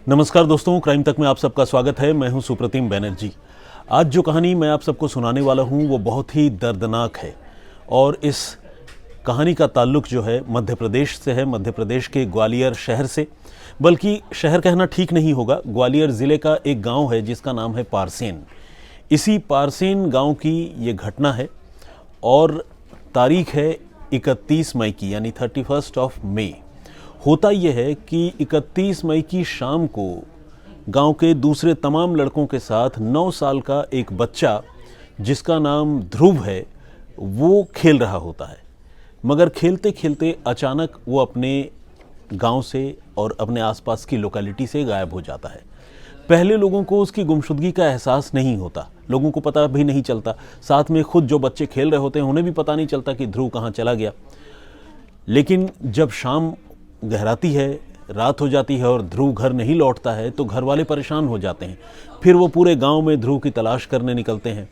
नमस्कार दोस्तों, क्राइम तक में आप सबका स्वागत है। मैं हूं सुप्रतिम बैनर्जी। आज जो कहानी मैं आप सबको सुनाने वाला हूं वो बहुत ही दर्दनाक है और इस कहानी का ताल्लुक जो है मध्य प्रदेश से है, मध्य प्रदेश के ग्वालियर शहर से। बल्कि शहर कहना ठीक नहीं होगा, ग्वालियर ज़िले का एक गांव है जिसका नाम है पारसेन। इसी पारसेन गांव की ये घटना है और तारीख है 31 मई की, यानी 31 मई। होता यह है कि 31 मई की शाम को गांव के दूसरे तमाम लड़कों के साथ 9 साल का एक बच्चा जिसका नाम ध्रुव है वो खेल रहा होता है। मगर खेलते खेलते अचानक वो अपने गांव से और अपने आसपास की लोकेलिटी से गायब हो जाता है। पहले लोगों को उसकी गुमशुदगी का एहसास नहीं होता, लोगों को पता भी नहीं चलता। साथ में खुद जो बच्चे खेल रहे होते हैं उन्हें भी पता नहीं चलता कि ध्रुव कहाँ चला गया। लेकिन जब शाम गहराती है, रात हो जाती है और ध्रुव घर नहीं लौटता है तो घर वाले परेशान हो जाते हैं। फिर वो पूरे गांव में ध्रुव की तलाश करने निकलते हैं।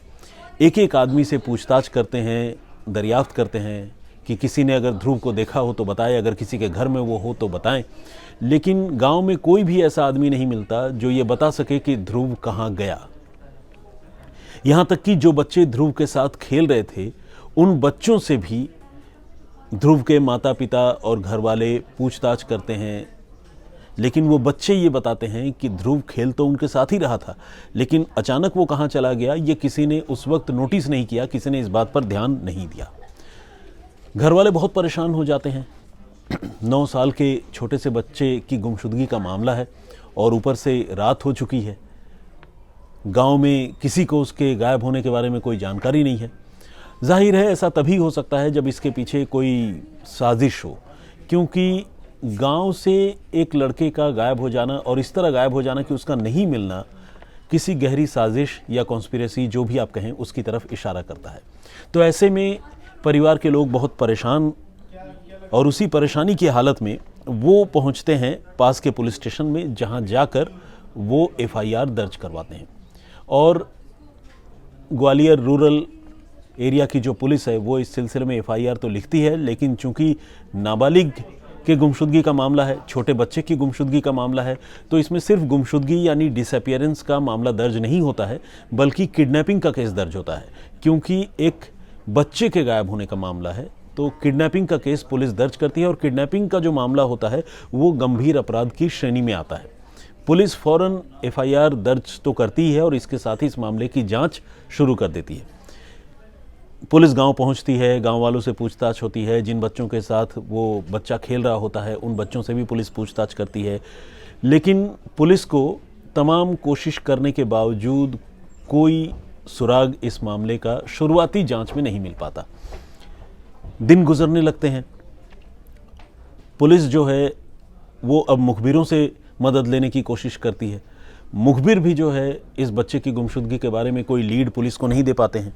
एक एक आदमी से पूछताछ करते हैं, दरियाफ्त करते हैं कि किसी ने अगर ध्रुव को देखा हो तो बताए, अगर किसी के घर में वो हो तो बताएं। लेकिन गांव में कोई भी ऐसा आदमी नहीं मिलता जो ये बता सके कि ध्रुव कहाँ गया। यहाँ तक कि जो बच्चे ध्रुव के साथ खेल रहे थे उन बच्चों से भी ध्रुव के माता पिता और घर वाले पूछताछ करते हैं। लेकिन वो बच्चे ये बताते हैं कि ध्रुव खेल तो उनके साथ ही रहा था, लेकिन अचानक वो कहाँ चला गया ये किसी ने उस वक्त नोटिस नहीं किया, किसी ने इस बात पर ध्यान नहीं दिया। घर वाले बहुत परेशान हो जाते हैं। 9 साल के छोटे से बच्चे की गुमशुदगी का मामला है और ऊपर से रात हो चुकी है। गांव में किसी को उसके गायब होने के बारे में कोई जानकारी नहीं है। जाहिर है ऐसा तभी हो सकता है जब इसके पीछे कोई साजिश हो, क्योंकि गांव से एक लड़के का गायब हो जाना और इस तरह गायब हो जाना कि उसका नहीं मिलना किसी गहरी साजिश या कॉन्स्पिरेसी, जो भी आप कहें, उसकी तरफ इशारा करता है। तो ऐसे में परिवार के लोग बहुत परेशान और उसी परेशानी की हालत में वो पहुंचते हैं पास के पुलिस स्टेशन में, जहां जाकर वो FIR दर्ज करवाते हैं। और ग्वालियर रूरल एरिया की जो पुलिस है वो इस सिलसिले में FIR तो लिखती है, लेकिन चूंकि नाबालिग के गुमशुदगी का मामला है, छोटे बच्चे की गुमशुदगी का मामला है, तो इसमें सिर्फ गुमशुदगी यानी डिसअपियरेंस का मामला दर्ज नहीं होता है, बल्कि किडनैपिंग का केस दर्ज होता है। क्योंकि एक बच्चे के गायब होने का मामला है तो किडनैपिंग का केस पुलिस दर्ज करती है और किडनैपिंग का जो मामला होता है वो गंभीर अपराध की श्रेणी में आता है। पुलिस फौरन FIR दर्ज तो करती है और इसके साथ ही इस मामले की जाँच शुरू कर देती है। पुलिस गांव पहुंचती है, गांव वालों से पूछताछ होती है। जिन बच्चों के साथ वो बच्चा खेल रहा होता है उन बच्चों से भी पुलिस पूछताछ करती है। लेकिन पुलिस को तमाम कोशिश करने के बावजूद कोई सुराग इस मामले का शुरुआती जांच में नहीं मिल पाता। दिन गुजरने लगते हैं। पुलिस जो है वो अब मुखबिरों से मदद लेने की कोशिश करती है। मुखबिर भी जो है इस बच्चे की गुमशुदगी के बारे में कोई लीड पुलिस को नहीं दे पाते हैं।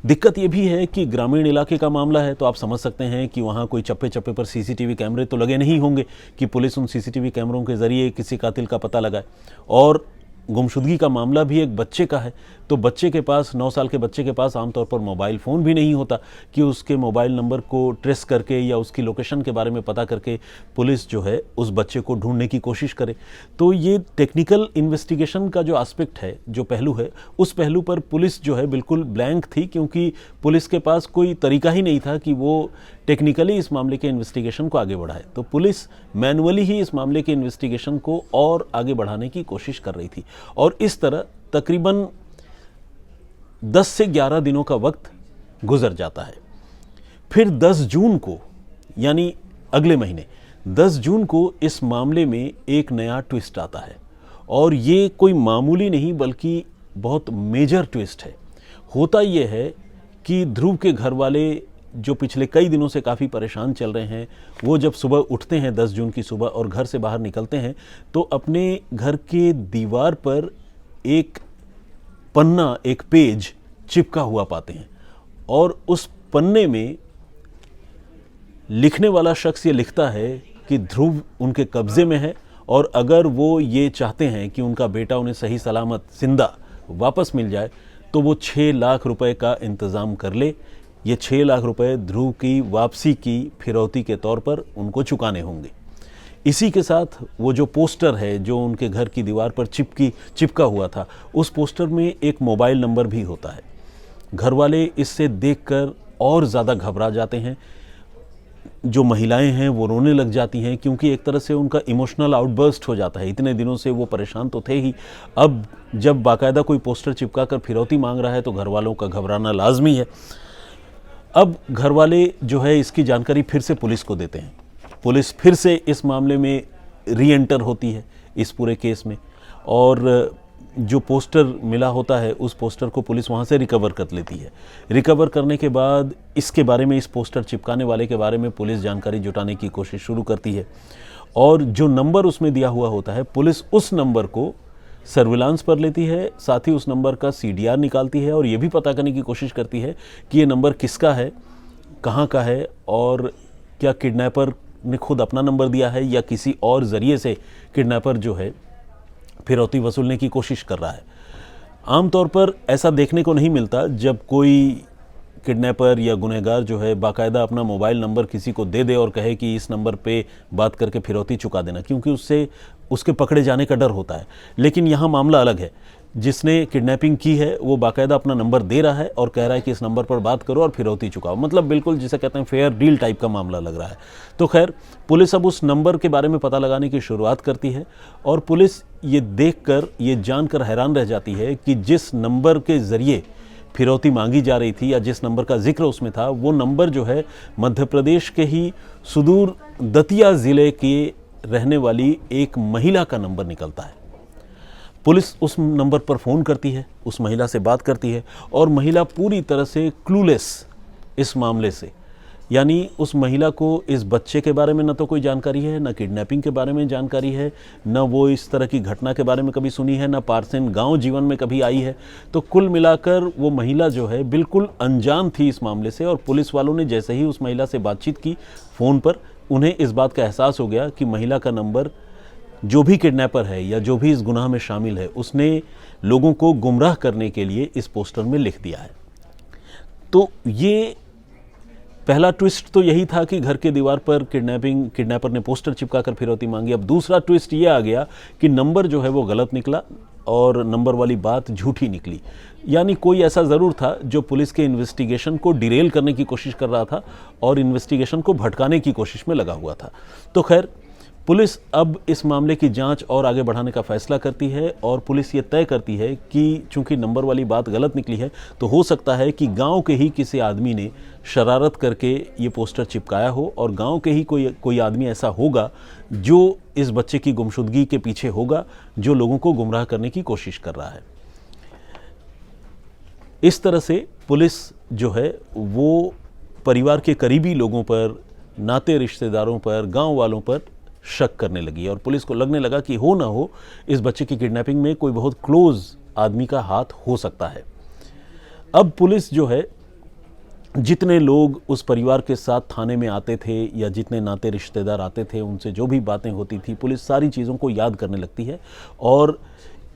दिक्कत ये भी है कि ग्रामीण इलाके का मामला है, तो आप समझ सकते हैं कि वहाँ कोई चप्पे चप्पे पर CCTV कैमरे तो लगे नहीं होंगे कि पुलिस उन CCTV कैमरों के ज़रिए किसी कातिल का पता लगाए। और गुमशुदगी का मामला भी एक बच्चे का है, तो बच्चे के पास, 9 साल के बच्चे के पास आमतौर पर मोबाइल फ़ोन भी नहीं होता कि उसके मोबाइल नंबर को ट्रेस करके या उसकी लोकेशन के बारे में पता करके पुलिस जो है उस बच्चे को ढूंढने की कोशिश करे। तो ये टेक्निकल इन्वेस्टिगेशन का जो एस्पेक्ट है, जो पहलू है, उस पहलू पर पुलिस जो है बिल्कुल ब्लैंक थी, क्योंकि पुलिस के पास कोई तरीका ही नहीं था कि वो टेक्निकली इस मामले के इन्वेस्टिगेशन को आगे बढ़ाए। तो पुलिस मैनुअली ही इस मामले के इन्वेस्टिगेशन को और आगे बढ़ाने की कोशिश कर रही थी। और इस तरह तकरीबन 10 से 11 दिनों का वक्त गुजर जाता है। फिर 10 जून को, यानी अगले महीने 10 जून को इस मामले में एक नया ट्विस्ट आता है। और ये कोई मामूली नहीं बल्कि बहुत मेजर ट्विस्ट है। होता ये है कि ध्रुव के घर वाले, जो पिछले कई दिनों से काफ़ी परेशान चल रहे हैं, वो जब सुबह उठते हैं 10 जून की सुबह और घर से बाहर निकलते हैं तो अपने घर के दीवार पर एक पन्ना, एक पेज चिपका हुआ पाते हैं। और उस पन्ने में लिखने वाला शख्स ये लिखता है कि ध्रुव उनके कब्ज़े में है और अगर वो ये चाहते हैं कि उनका बेटा उन्हें सही सलामत जिंदा वापस मिल जाए तो वो 6 लाख रुपए का इंतज़ाम कर ले। ये 6 लाख रुपए ध्रुव की वापसी की फिरौती के तौर पर उनको चुकाने होंगे। इसी के साथ वो जो पोस्टर है जो उनके घर की दीवार पर चिपका हुआ था, उस पोस्टर में एक मोबाइल नंबर भी होता है। घर वाले इससे देखकर और ज़्यादा घबरा जाते हैं। जो महिलाएं हैं वो रोने लग जाती हैं, क्योंकि एक तरह से उनका इमोशनल आउटबर्स्ट हो जाता है। इतने दिनों से वो परेशान तो थे ही, अब जब बाकायदा कोई पोस्टर चिपका कर फिरौती मांग रहा है तो घर वालों का घबराना लाजमी है। अब घर वाले जो है इसकी जानकारी फिर से पुलिस को देते हैं। पुलिस फिर से इस मामले में री एंटर होती है इस पूरे केस में, और जो पोस्टर मिला होता है उस पोस्टर को पुलिस वहाँ से रिकवर कर लेती है। रिकवर करने के बाद इसके बारे में, इस पोस्टर चिपकाने वाले के बारे में पुलिस जानकारी जुटाने की कोशिश शुरू करती है, और जो नंबर उसमें दिया हुआ होता है पुलिस उस नंबर को सर्विलांस पर लेती है, साथ ही उस नंबर का CDR निकालती है और ये भी पता करने की कोशिश करती है कि ये नंबर किसका है, कहाँ का है, और क्या किडनैपर ने खुद अपना नंबर दिया है या किसी और ज़रिए से किडनैपर जो है फिरौती वसूलने की कोशिश कर रहा है। आमतौर पर ऐसा देखने को नहीं मिलता जब कोई किडनैपर या गुनहगार जो है बाकायदा अपना मोबाइल नंबर किसी को दे दे और कहे कि इस नंबर पे बात करके फिरौती चुका देना, क्योंकि उससे उसके पकड़े जाने का डर होता है। लेकिन यहाँ मामला अलग है। जिसने किडनैपिंग की है वो बाकायदा अपना नंबर दे रहा है और कह रहा है कि इस नंबर पर बात करो और फिरौती चुकाओ। मतलब बिल्कुल जिसे कहते हैं फेयर डील टाइप का मामला लग रहा है। तो खैर, पुलिस अब उस नंबर के बारे में पता लगाने की शुरुआत करती है, और पुलिस ये देखकर, ये जानकर हैरान रह जाती है कि जिस नंबर के ज़रिए फिरौती मांगी जा रही थी या जिस नंबर का जिक्र उसमें था, वो नंबर जो है मध्य प्रदेश के ही सुदूर दतिया ज़िले के रहने वाली एक महिला का नंबर निकलता है। पुलिस उस नंबर पर फ़ोन करती है, उस महिला से बात करती है, और महिला पूरी तरह से क्लूलेस इस मामले से, यानी उस महिला को इस बच्चे के बारे में न तो कोई जानकारी है, न किडनैपिंग के बारे में जानकारी है, न वो इस तरह की घटना के बारे में कभी सुनी है, न पारसेन गांव जीवन में कभी आई है। तो कुल मिलाकर वो महिला जो है बिल्कुल अनजान थी इस मामले से, और पुलिस वालों ने जैसे ही उस महिला से बातचीत की फ़ोन पर, उन्हें इस बात का एहसास हो गया कि महिला का नंबर जो भी किडनैपर है या जो भी इस गुनाह में शामिल है, उसने लोगों को गुमराह करने के लिए इस पोस्टर में लिख दिया है। तो ये पहला ट्विस्ट तो यही था कि घर के दीवार पर किडनैपर ने पोस्टर चिपकाकर फिरौती मांगी। अब दूसरा ट्विस्ट ये आ गया कि नंबर जो है वो गलत निकला और नंबर वाली बात झूठी निकली। यानी कोई ऐसा ज़रूर था जो पुलिस के इन्वेस्टिगेशन को डिरेल करने की कोशिश कर रहा था और इन्वेस्टिगेशन को भटकाने की कोशिश में लगा हुआ था। तो खैर, पुलिस अब इस मामले की जांच और आगे बढ़ाने का फैसला करती है, और पुलिस ये तय करती है कि चूंकि नंबर वाली बात गलत निकली है तो हो सकता है कि गांव के ही किसी आदमी ने शरारत करके ये पोस्टर चिपकाया हो, और गांव के ही कोई आदमी ऐसा होगा जो इस बच्चे की गुमशुदगी के पीछे होगा, जो लोगों को गुमराह करने की कोशिश कर रहा है। इस तरह से पुलिस जो है वो परिवार के करीबी लोगों पर, नाते रिश्तेदारों पर, गांव वालों पर शक करने लगी, और पुलिस को लगने लगा कि हो ना हो इस बच्चे की किडनैपिंग में कोई बहुत क्लोज आदमी का हाथ हो सकता है। अब पुलिस जो है, जितने लोग उस परिवार के साथ थाने में आते थे या जितने नाते रिश्तेदार आते थे, उनसे जो भी बातें होती थी, पुलिस सारी चीज़ों को याद करने लगती है, और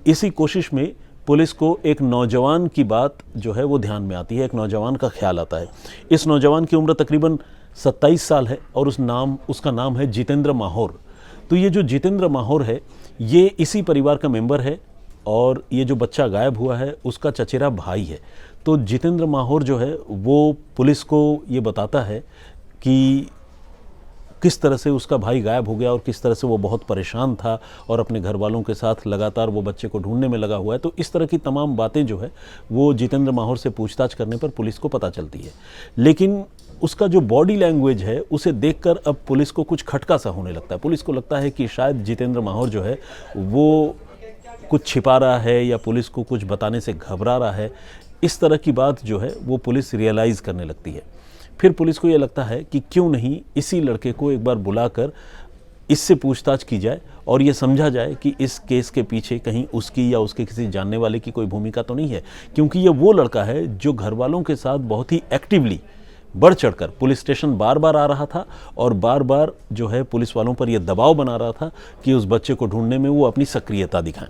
इसी कोशिश में पुलिस को एक नौजवान की बात जो है वो ध्यान में आती है। एक नौजवान का ख्याल आता है। इस नौजवान की उम्र तकरीबन 27 साल है और उसका नाम है जितेंद्र माहौर। तो ये जो जितेंद्र माहौर है ये इसी परिवार का मेंबर है, और ये जो बच्चा गायब हुआ है उसका चचेरा भाई है। तो जितेंद्र माहौर जो है वो पुलिस को ये बताता है कि किस तरह से उसका भाई गायब हो गया और किस तरह से वो बहुत परेशान था और अपने घर वालों के साथ लगातार वो बच्चे को ढूंढने में लगा हुआ है। तो इस तरह की तमाम बातें जो है वो जितेंद्र माहौर से पूछताछ करने पर पुलिस को पता चलती है। लेकिन उसका जो बॉडी लैंग्वेज है उसे देखकर अब पुलिस को कुछ खटका सा होने लगता है। पुलिस को लगता है कि शायद जितेंद्र माहौर जो है वो कुछ छिपा रहा है या पुलिस को कुछ बताने से घबरा रहा है। इस तरह की बात जो है वो पुलिस रियलाइज़ करने लगती है। फिर पुलिस को ये लगता है कि क्यों नहीं इसी लड़के को एक बार बुलाकर इससे पूछताछ की जाए और ये समझा जाए कि इस केस के पीछे कहीं उसकी या उसके किसी जानने वाले की कोई भूमिका तो नहीं है, क्योंकि ये वो लड़का है जो घर वालों के साथ बहुत ही एक्टिवली बढ़ चढ़कर पुलिस स्टेशन बार बार आ रहा था और बार बार जो है पुलिस वालों पर यह दबाव बना रहा था कि उस बच्चे को ढूंढने में वो अपनी सक्रियता दिखाएं।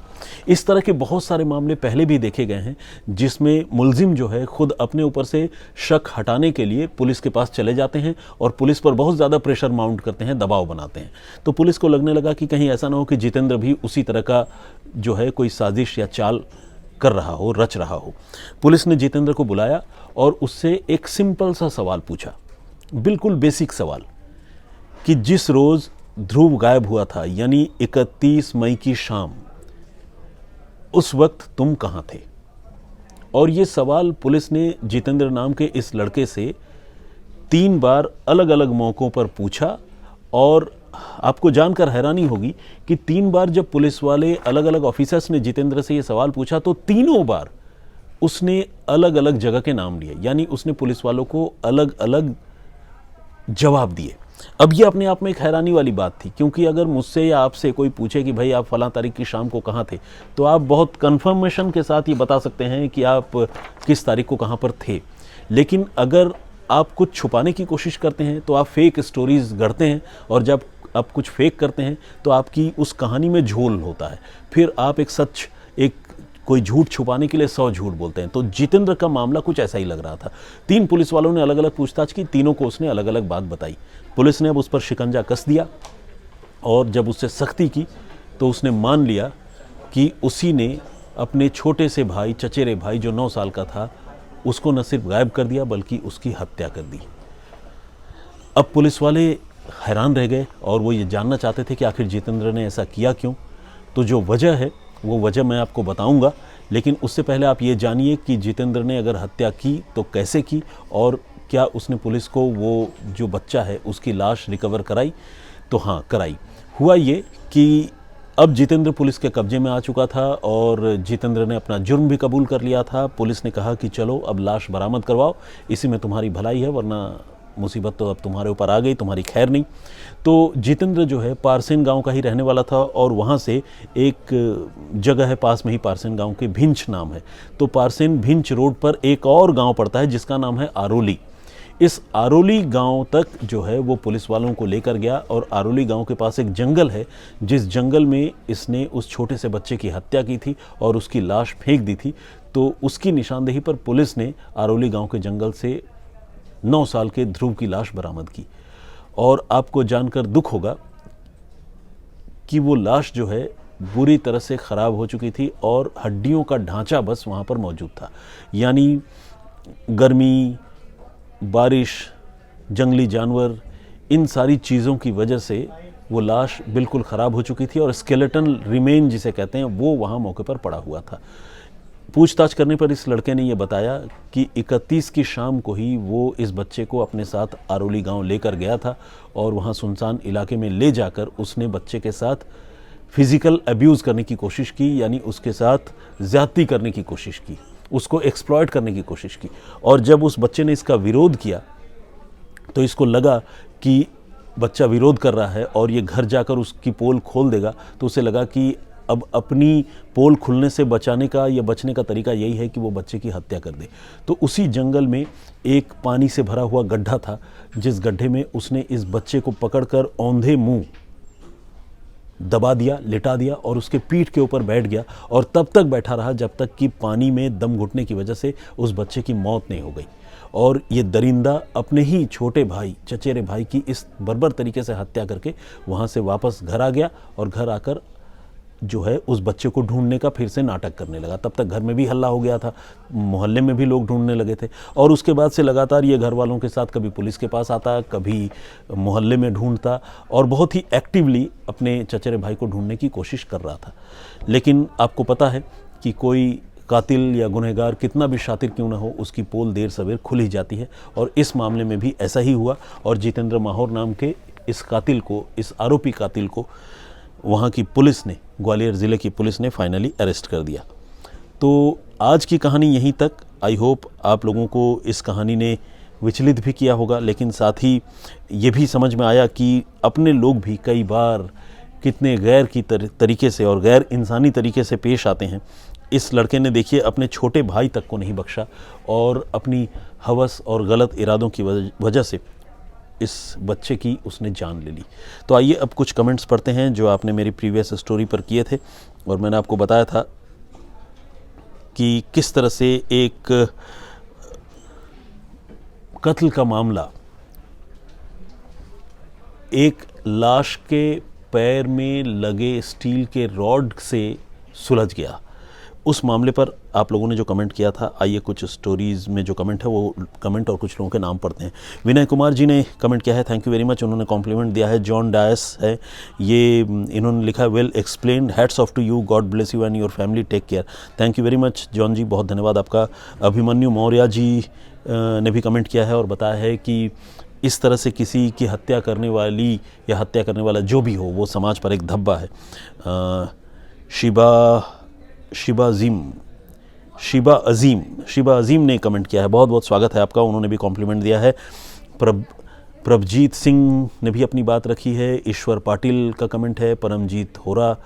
इस तरह के बहुत सारे मामले पहले भी देखे गए हैं जिसमें मुलजिम जो है खुद अपने ऊपर से शक हटाने के लिए पुलिस के पास चले जाते हैं और पुलिस पर बहुत ज़्यादा प्रेशर माउंट करते हैं, दबाव बनाते हैं। तो पुलिस को लगने लगा कि कहीं ऐसा ना हो कि जितेंद्र भी उसी तरह का जो है कोई साजिश या चाल कर रहा हो, रच रहा हो। पुलिस ने जितेंद्र को बुलाया और उससे एक सिंपल सा सवाल पूछा, बिल्कुल बेसिक सवाल, कि जिस रोज ध्रुव गायब हुआ था यानी 31 मई की शाम, उस वक्त तुम कहां थे? और ये सवाल पुलिस ने जितेंद्र नाम के इस लड़के से 3 बार अलग अलग मौकों पर पूछा। और आपको जानकर हैरानी होगी कि 3 बार जब पुलिस वाले अलग अलग ऑफिसर्स ने जितेंद्र से ये सवाल पूछा तो तीनों बार उसने अलग अलग जगह के नाम लिए, यानी उसने पुलिस वालों को अलग अलग जवाब दिए। अब ये अपने आप में एक हैरानी वाली बात थी, क्योंकि अगर मुझसे या आपसे कोई पूछे कि भाई आप फलां तारीख की शाम को कहाँ थे, तो आप बहुत कन्फर्मेशन के साथ ये बता सकते हैं कि आप किस तारीख को कहाँ पर थे। लेकिन अगर आप कुछ छुपाने की कोशिश करते हैं तो आप फेक स्टोरीज गढ़ते हैं, और जब आप कुछ फेक करते हैं तो आपकी उस कहानी में झोल होता है, फिर आप एक कोई झूठ छुपाने के लिए 100 झूठ बोलते हैं। तो जितेंद्र का मामला कुछ ऐसा ही लग रहा था। 3 पुलिस वालों ने अलग अलग पूछताछ की, तीनों को उसने अलग अलग बात बताई। पुलिस ने अब उस पर शिकंजा कस दिया और जब उससे सख्ती की तो उसने मान लिया कि उसी ने अपने छोटे से भाई, चचेरे भाई जो 9 साल का था, उसको न सिर्फ गायब कर दिया बल्कि उसकी हत्या कर दी। अब पुलिस वाले हैरान रह गए और वो ये जानना चाहते थे कि आखिर जितेंद्र ने ऐसा किया क्यों। तो जो वजह है वो वजह मैं आपको बताऊंगा, लेकिन उससे पहले आप ये जानिए कि जितेंद्र ने अगर हत्या की तो कैसे की, और क्या उसने पुलिस को वो जो बच्चा है उसकी लाश रिकवर कराई। तो हाँ, कराई। हुआ ये कि अब जितेंद्र पुलिस के कब्जे में आ चुका था और जितेंद्र ने अपना जुर्म भी कबूल कर लिया था। पुलिस ने कहा कि चलो अब लाश बरामद करवाओ, इसी में तुम्हारी भलाई है, वरना मुसीबत तो अब तुम्हारे ऊपर आ गई, तुम्हारी खैर नहीं। तो जितेंद्र जो है पारसेन गांव का ही रहने वाला था और वहाँ से एक जगह है पास में ही, पारसेन गांव के भिंच नाम है। तो पारसेन भिंच रोड पर एक और गांव पड़ता है जिसका नाम है आरोली। इस आरोली गांव तक जो है वो पुलिस वालों को लेकर गया और आरोली गांव के पास एक जंगल है जिस जंगल में इसने उस छोटे से बच्चे की हत्या की थी और उसकी लाश फेंक दी थी। तो उसकी निशानदेही पर पुलिस ने आरोली गांव के जंगल से 9 साल के ध्रुव की लाश बरामद की। और आपको जानकर दुख होगा कि वो लाश जो है बुरी तरह से ख़राब हो चुकी थी और हड्डियों का ढांचा बस वहाँ पर मौजूद था। यानी गर्मी, बारिश, जंगली जानवर, इन सारी चीज़ों की वजह से वो लाश बिल्कुल ख़राब हो चुकी थी और स्केलेटन रिमेन जिसे कहते हैं वो वहाँ मौके पर पड़ा हुआ था। पूछताछ करने पर इस लड़के ने ये बताया कि 31 की शाम को ही वो इस बच्चे को अपने साथ आरोली गांव लेकर गया था और वहाँ सुनसान इलाके में ले जाकर उसने बच्चे के साथ फिज़िकल अब्यूज़ करने की कोशिश की, यानी उसके साथ ज़्यादती करने की कोशिश की, उसको एक्सप्लॉइट करने की कोशिश की। और जब उस बच्चे ने इसका विरोध किया तो इसको लगा कि बच्चा विरोध कर रहा है और ये घर जाकर उसकी पोल खोल देगा, तो उसे लगा कि अब अपनी पोल खुलने से बचाने का या बचने का तरीका यही है कि वो बच्चे की हत्या कर दे। तो उसी जंगल में एक पानी से भरा हुआ गड्ढा था, जिस गड्ढे में उसने इस बच्चे को पकड़कर औंधे मुंह दबा दिया, लिटा दिया और उसके पीठ के ऊपर बैठ गया और तब तक बैठा रहा जब तक कि पानी में दम घुटने की वजह से उस बच्चे की मौत नहीं हो गई। और ये दरिंदा अपने ही छोटे भाई, चचेरे भाई की इस बर्बर तरीके से हत्या करके वहाँ से वापस घर आ गया और घर आकर जो है उस बच्चे को ढूंढने का फिर से नाटक करने लगा। तब तक घर में भी हल्ला हो गया था, मोहल्ले में भी लोग ढूंढने लगे थे और उसके बाद से लगातार ये घर वालों के साथ कभी पुलिस के पास आता, कभी मोहल्ले में ढूंढता और बहुत ही एक्टिवली अपने चचेरे भाई को ढूंढने की कोशिश कर रहा था। लेकिन आपको पता है कि कोई कातिल या गुनहगार कितना भी शातिर क्यों ना हो, उसकी पोल देर सवेर खुल ही जाती है और इस मामले में भी ऐसा ही हुआ और जितेंद्र माहौर नाम के इस कातिल को, इस आरोपी कातिल को वहाँ की पुलिस ने, ग्वालियर ज़िले की पुलिस ने फाइनली अरेस्ट कर दिया। तो आज की कहानी यहीं तक। आई होप आप लोगों को इस कहानी ने विचलित भी किया होगा, लेकिन साथ ही ये भी समझ में आया कि अपने लोग भी कई बार कितने गैर की तरीके से और गैर इंसानी तरीके से पेश आते हैं। इस लड़के ने देखिए अपने छोटे भाई तक को नहीं बख्शा और अपनी हवस और गलत इरादों की वजह से इस बच्चे की उसने जान ले ली। तो आइए अब कुछ कमेंट्स पढ़ते हैं जो आपने मेरी प्रीवियस स्टोरी पर किए थे, और मैंने आपको बताया था कि किस तरह से एक कत्ल का मामला एक लाश के पैर में लगे स्टील के रॉड से सुलझ गया। उस मामले पर आप लोगों ने जो कमेंट किया था, आइए कुछ स्टोरीज़ में जो कमेंट है वो कमेंट और कुछ लोगों के नाम पढ़ते हैं। विनय कुमार जी ने कमेंट किया है, थैंक यू वेरी मच, उन्होंने कॉम्प्लीमेंट दिया है। जॉन डायस है ये, इन्होंने लिखा है well explained, hats off to you, God bless you and your family, take care. Thank you very much John ji, बहुत धन्यवाद आपका। अभिमन्यु मौर्य जी ने भी कमेंट किया है और बताया है कि इस तरह से किसी की हत्या करने वाली या हत्या करने वाला जो भी हो वो समाज पर एक धब्बा है। शिबा अजीम ने कमेंट किया है, बहुत बहुत स्वागत है आपका, उन्होंने भी कॉम्प्लीमेंट दिया है। प्रभजीत सिंह ने भी अपनी बात रखी है। ईश्वर पाटिल का कमेंट है। परमजीत होरा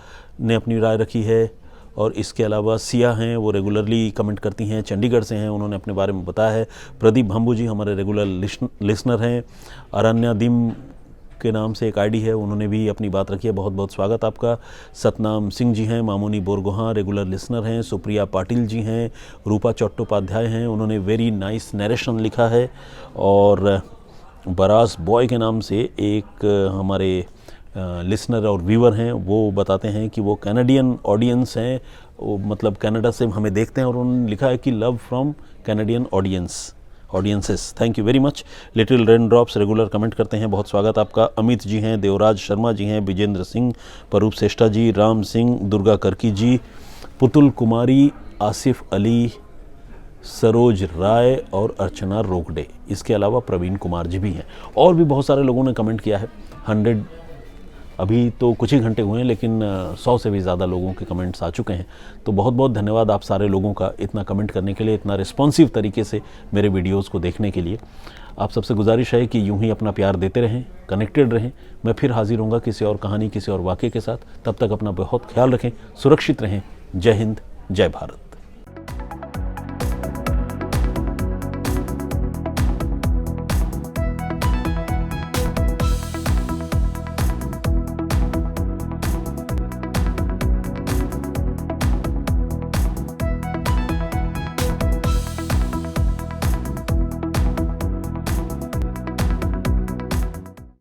ने अपनी राय रखी है। और इसके अलावा सिया हैं, वो रेगुलरली कमेंट करती हैं, चंडीगढ़ से हैं, उन्होंने अपने बारे में बताया है। प्रदीप भंबू जी हमारे रेगुलर लिसनर हैं। अरण्या दिम के नाम से एक आईडी है, उन्होंने भी अपनी बात रखी है, बहुत बहुत स्वागत आपका। सतनाम सिंह जी हैं, मामूनी बोरगोहां रेगुलर लिसनर हैं। सुप्रिया पाटिल जी हैं। रूपा चट्टोपाध्याय हैं, उन्होंने वेरी नाइस नरेशन लिखा है। और बरास बॉय के नाम से एक हमारे लिसनर और व्यूअर हैं, वो बताते हैं कि वो कैनेडियन ऑडियंस हैं, वो मतलब कनाडा से हमें देखते हैं, और उन्होंने लिखा है कि love from Canadian audiences. Thank you very much. Little rain drops regular comment करते हैं, बहुत स्वागत आपका। अमित जी हैं, देवराज शर्मा जी हैं, विजेंद्र सिंह, परूप श्रेष्ठा जी, राम सिंह, दुर्गा करकी जी, पुतुल कुमारी, आसिफ अली, सरोज राय और अर्चना रोकड़े। इसके अलावा प्रवीण कुमार जी भी हैं, और भी बहुत सारे लोगों ने कमेंट किया है। 100 अभी तो कुछ ही घंटे हुए हैं, लेकिन 100 से भी ज़्यादा लोगों के कमेंट्स आ चुके हैं। तो बहुत बहुत धन्यवाद आप सारे लोगों का, इतना कमेंट करने के लिए, इतना रिस्पॉन्सिव तरीके से मेरे वीडियोस को देखने के लिए। आप सबसे गुजारिश है कि यूं ही अपना प्यार देते रहें, कनेक्टेड रहें। मैं फिर हाजिर होऊंगा किसी और कहानी, किसी और वाक़े के साथ। तब तक अपना बहुत ख्याल रखें, सुरक्षित रहें। जय हिंद, जय भारत।